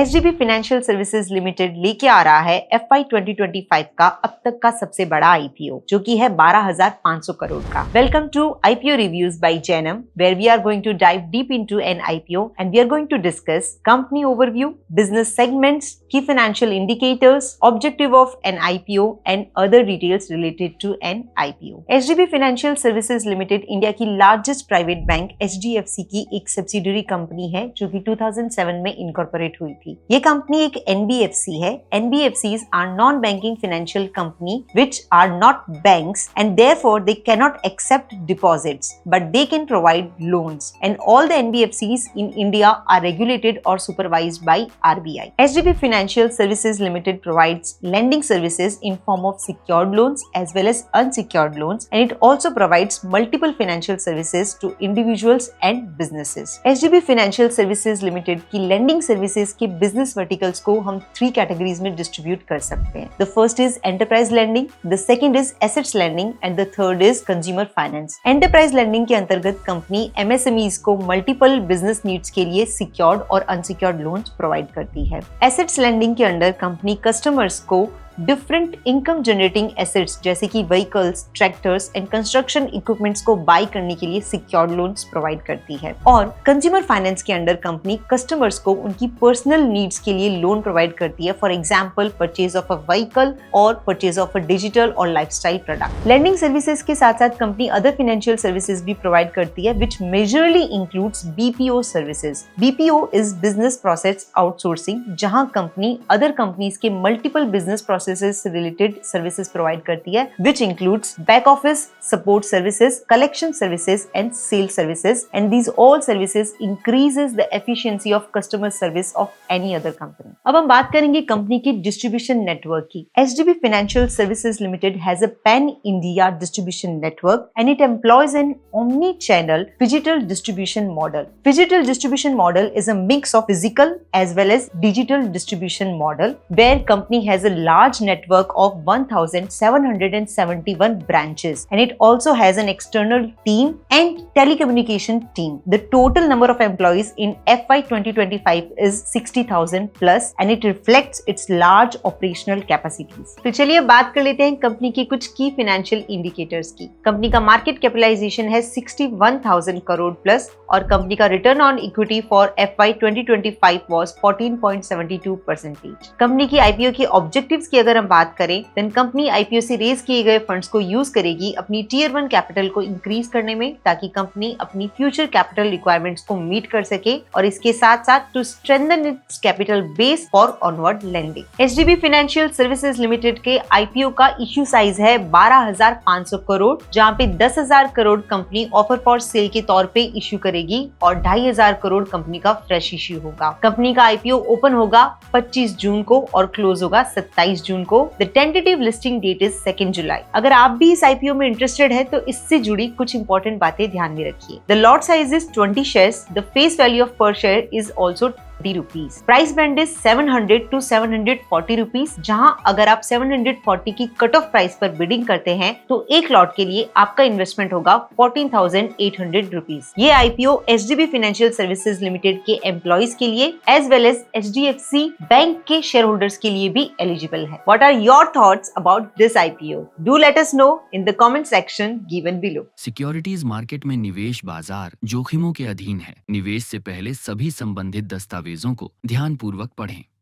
HDB financial services limited लेके आ रहा है FY 2025 का अब तक का सबसे बड़ा आईपीओ, जो कि है 12,500 करोड़ का। Welcome to IPO reviews by Jainam, where we are going to dive deep into an IPO and we are going to discuss company overview, business segments, key financial indicators, objective of an IPO and other details related to an IPO. HDB financial services limited India की largest private bank HDFC की एक subsidiary company है, जो कि 2007 में incorporate हुई थी। ये कंपनी एक NBFC है। NBFCs are non-banking financial company which are not banks and therefore they cannot accept deposits, but they can provide loans. And all the NBFCs in India are regulated or supervised by RBI. HDB Financial Services Limited provides lending services in form of secured loans as well as unsecured loans, and it also provides multiple financial services to individuals and businesses. HDB Financial Services Limited की lending services के business verticals को हम 3 categories में distribute कर सकते हैं. The first is enterprise lending, the second is assets lending and the third is consumer finance. Enterprise lending के अंतर्गत कंपनी MSMEs को multiple business needs के लिए secured और unsecured loans provide करती है. Assets lending के अंदर कंपनी customers को डिफरेंट इनकम जनरेटिंग एसेट्स जैसे कि vehicles, tractors and construction equipments को बाय करने के लिए सिक्योर्ड लोन्स प्रोवाइड करती है। और कंज्यूमर फाइनेंस के अंडर कंपनी कस्टमर्स को उनकी पर्सनल नीड्स के लिए लोन प्रोवाइड करती है, for example purchase of a vehicle और परचेज ऑफ अ डिजिटल और लाइफस्टाइल प्रोडक्ट। लेंडिंग सर्विसेज के साथ साथ कंपनी अदर फाइनेंशियल सर्विसेज भी प्रोवाइड करती है, which majorly includes BPO services. BPO is business process outsourcing, जहां कंपनी अदर कंपनीज के मल्टीपल बिजनेस प्रोसेस से रिलेटेड सर्विसेज प्रोवाइड करती है, which includes back office support services, collection services and sales services, and these all services increases the efficiency of customer service of any other company. अब हम बात करेंगे company की distribution network की। HDB Financial Services Limited has a pan-India distribution network and it employs an omni-channel digital distribution model. Digital distribution model is a mix of physical as well as digital distribution model, where company has a large network of 1,771 branches, and it also has an external team and telecommunication team. The total number of employees in FY 2025 is 60,000 plus, and it reflects its large operational capacities. तो चलिए बात कर लेते हैं company की कुछ की financial indicators की। कंपनी का मार्केट कैपिटलाइजेशन है 61,000 करोड़ प्लस, और कंपनी का return on equity for FY 2025 was 14.72%. Company की आईपीओ की ऑब्जेक्टिव्स की अगर हम बात करें, देन कंपनी आईपीओ से रेज किए गए फंड्स को यूज करेगी अपनी टियर 1 कैपिटल को इंक्रीज करने में, ताकि कंपनी अपनी फ्यूचर कैपिटल रिक्वायरमेंट्स को मीट कर सके, और इसके साथ साथ to strengthen its capital base for onward lending. HDB financial services limited के आईपीओ का इश्यू साइज है 12,500 करोड़, जहां पे 10,000 crore company offer for sale के तौर पे इश्यू करेगी और 2,500 करोड़ कंपनी का फ्रेश इश्यू होगा। कंपनी का आईपीओ ओपन होगा 25 जून को और क्लोज होगा 27 जून को। The tentative listing date is 2 July. अगर आप भी इस आईपीओ में इंटरेस्टेड है तो इससे जुड़ी कुछ इंपॉर्टेंट बातें ध्यान में रखिए। The lot size is 20 shares. The face value of per share is also ₹20। Price band is 700 to 740 rupees, जहां अगर आप 740 की कट ऑफ प्राइस पर बिडिंग करते हैं तो एक लॉट के लिए आपका इन्वेस्टमेंट होगा 14,800 रुपीज। ये IPO HDB financial services limited के एम्प्लॉइज के लिए as well as HDFC bank के शेयर होल्डर्स के लिए भी एलिजिबल है। What are your thoughts about this IPO? Do let us know in the comment section given below. Securities market में निवेश बाजार जोखिमों के अधीन है। निवेश से पहले सभी संबंधित दस्तावेजों को ध्यानपूर्वक पढ़ें।